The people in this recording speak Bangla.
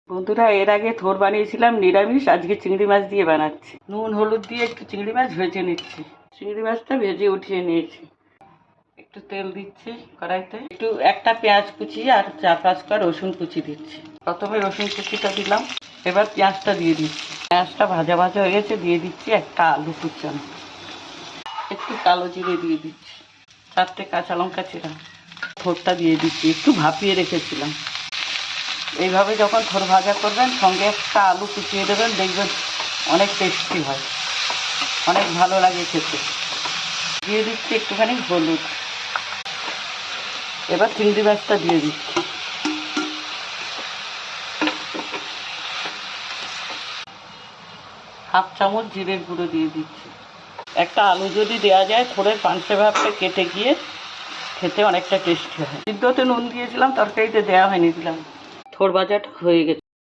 বন্ধুরা, এর আগে থোর বানিয়েছিলাম নিরামিষ, আজকে চিংড়ি মাছ দিয়ে বানাচ্ছি। নুন হলুদ দিয়ে একটু চিংড়ি মাছ ভেজে নিচ্ছি। চিংড়ি মাছটা ভেজে উঠিয়ে নিয়েছি। একটু তেল দিচ্ছি কড়াইতে, একটু একটা পেঁয়াজ কুচি আর 4-5 কোয়া রসুন কুচি দিচ্ছি। প্রথমে রসুন কুচিটা দিলাম, এবার পেঁয়াজটা দিয়ে দিচ্ছি। পেঁয়াজটা ভাজা ভাজা হয়ে গেছে, দিয়ে দিচ্ছি একটা আলু কুচানো, একটু কালো জিরে দিয়ে দিচ্ছি, 4টে কাঁচা লঙ্কা চিরা, থোরটা দিয়ে দিচ্ছি, একটু ভাপিয়ে রেখেছিলাম। এইভাবে যখন থোর ভাজা করবেন সঙ্গে একটা আলু কুচিয়ে দেবেন, দেখবেন অনেক টেস্টি হয়, অনেক ভালো লাগে খেতে। দিয়ে দিচ্ছি একটুখানি হলুদ, এবার চিংড়ি মাছটা দিয়ে দিচ্ছি। হাফ চামচ জিরের গুঁড়ো দিয়ে দিচ্ছি। একটা আলু যদি দেওয়া যায়, থোড়ের পাঁচশে ভাবটা কেটে গিয়ে খেতে অনেকটা টেস্টি হয়। সিদ্ধতে নুন দিয়েছিলাম, তরকারিতে দেওয়া হয়নি, দিলাম। থোর ভাজাটা হয়ে গেছে।